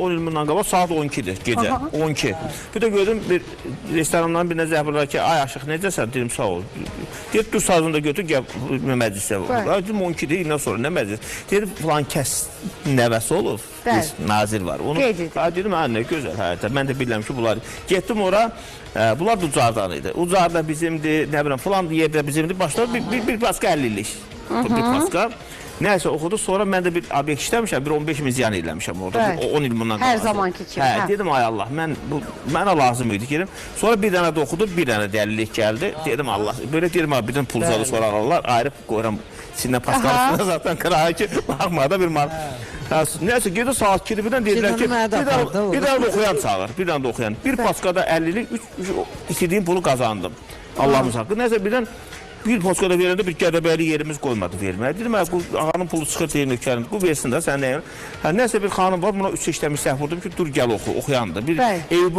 10 il bundan qabaq saat 12-dir gecə. 12. Bir də gördüm bir restorandan birine zəhbirlər ki, ay aşıq necəsən? Dedim sağ ol. Deyir dur sazını da götür gəl məclisə. Dedim 12-dir indən sonra nə məclis? Dedim falan kəs nəvəsi olub. Nazir var. Onu dedim hə nə gözəl həyətə. Mən də bilirəm ki bunlar. Getdim ora. Bunlar da Ucardan idi. Ucarda bizimdir, nə biləm falan yerdə bizimdir. Başladı bir paska 50 illik. Bir paska. Nəysə oxudu, sonra mən də bir obyekt işləmişəm, bir 15 min ziyan eləmişəm orada, 10 il bundan qabaq. Hər zamanki kimi. Dedim ay Allah, mənə lazım idi ki, sonra bir dənə də oxudu, bir dənə dəlilik gəldi, dedim Allah, böyle deyirəm abi, birdən pul zalı sonra alırlar, ayrıb qoyuram, içindən paskalısına zaten qırağı ki, baxmada bir mal. Nəysə, gedir saat 2-dir, birdən deyirlər ki, bir dənə də oxuyan çağır, bir dənə də oxuyan. Bir paskada 50'lik, istədiyim pulu qazandım, Allah'ımız haqqı. Nəysə, birdən bir poskada verəndə bir qədəbəli yerimiz qoymadı verməyə. Dedim, bu ağanın pulu çıxır deyil nökərin, bu versin də sən nəyəm. Nəsə bir xanım var, buna 3 işləmiş səhv vurdum ki, dur gəl oxu, oxuyandı. Bir eybi